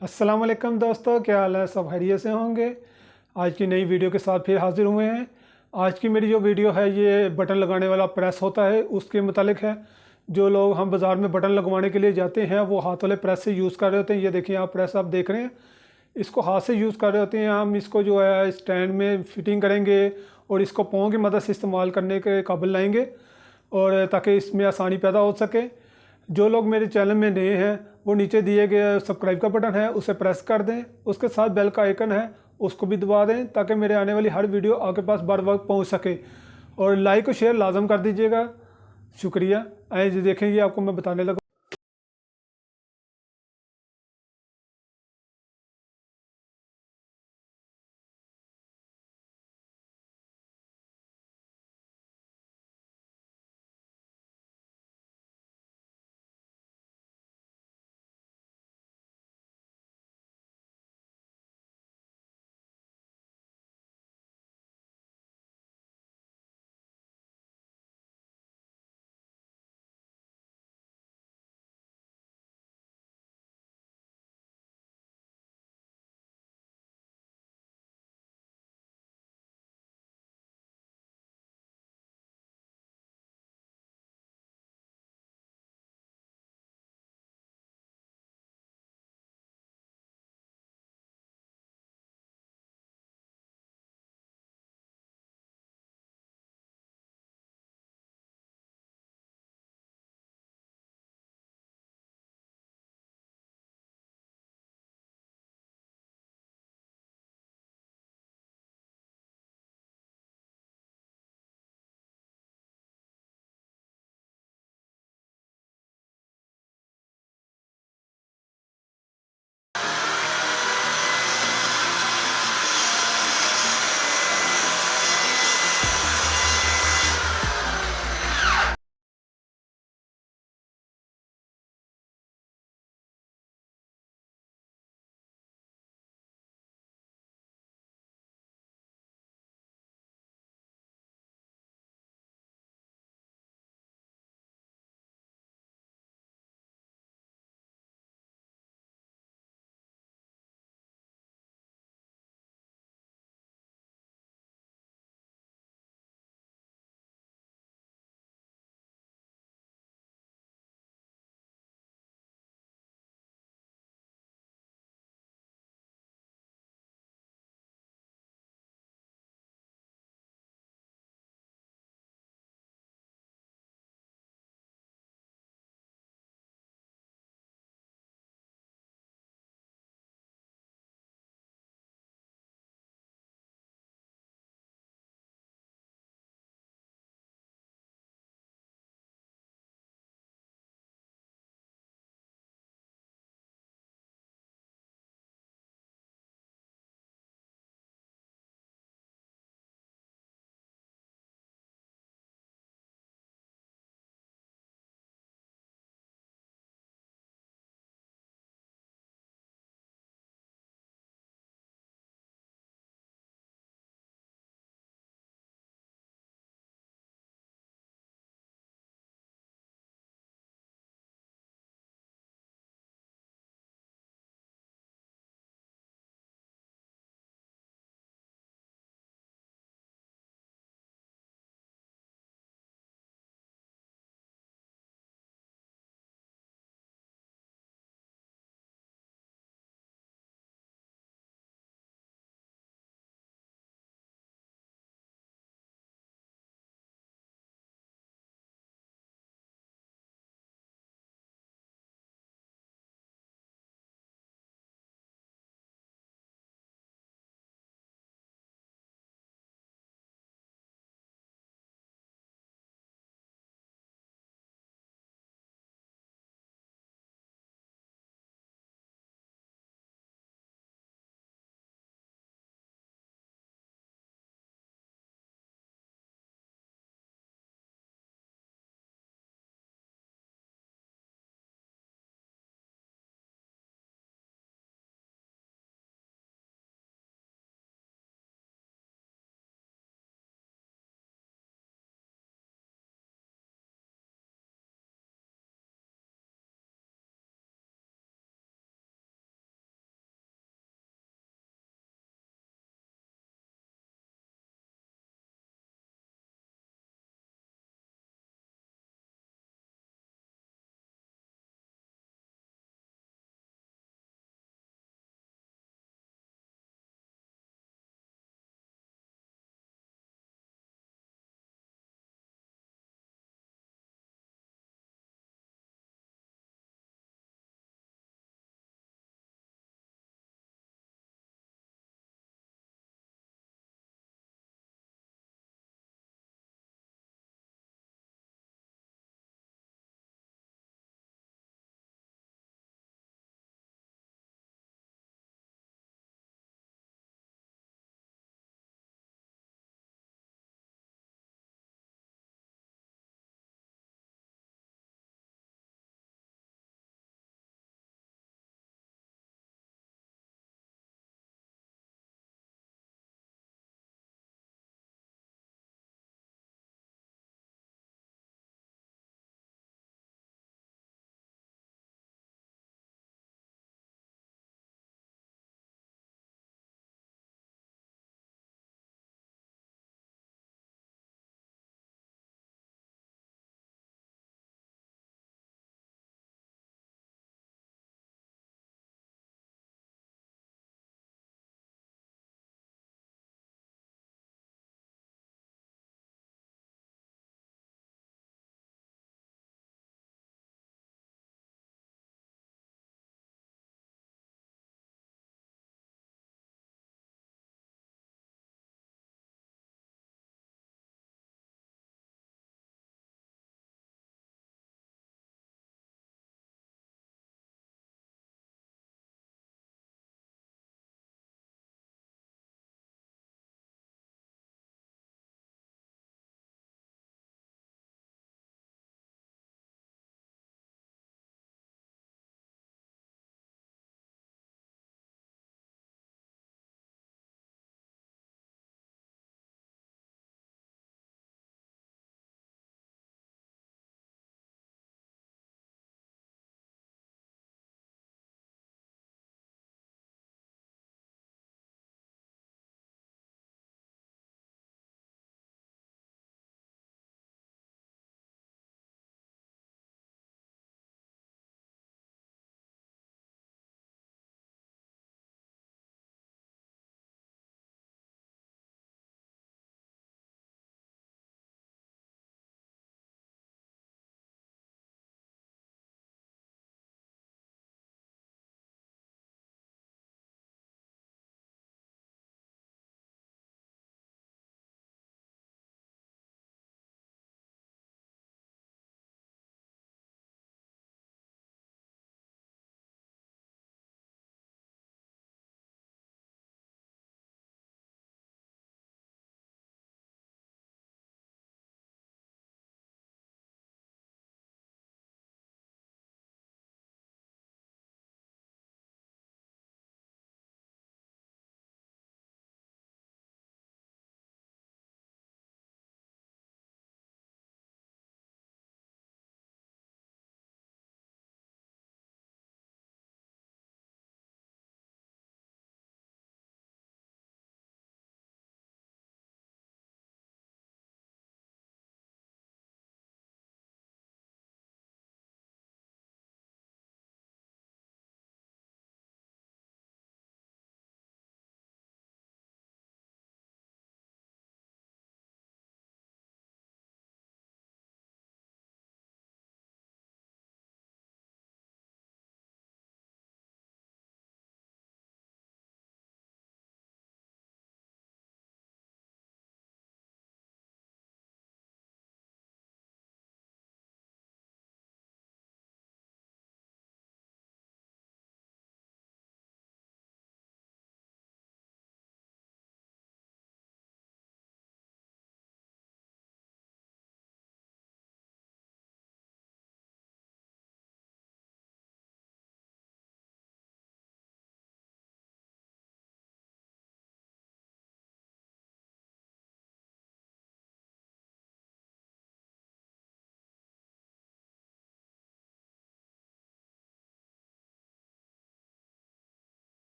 अस्सलाम वालेकुम दोस्तों, क्या हाल है? सब खैरियत से होंगे। आज की नई वीडियो के साथ फिर हाजिर हुए हैं। आज की मेरी जो वीडियो है ये बटन लगाने वाला प्रेस होता है उसके मुतालिक है। जो लोग हम बाज़ार में बटन लगवाने के लिए जाते हैं वो हाथ वाले प्रेस से यूज़ कर रहे होते हैं। ये देखिए, आप प्रेस आप देख रहे हैं, इसको हाथ से यूज़ कर रहे होते हैं। हम इसको जो है स्टैंड में फिटिंग करेंगे और इसको पाँव की मदद से इस्तेमाल करने के काबिल लाएंगे, और ताकि इसमें आसानी पैदा हो सके। जो लोग मेरे चैनल में नए हैं वो नीचे दिए गए सब्सक्राइब का बटन है उसे प्रेस कर दें, उसके साथ बेल का आइकन है उसको भी दबा दें, ताकि मेरे आने वाली हर वीडियो आपके पास बर वक्त पहुंच सके। और लाइक और शेयर लाजम कर दीजिएगा। शुक्रिया। आइए देखेंगे, आपको मैं बताने लगा।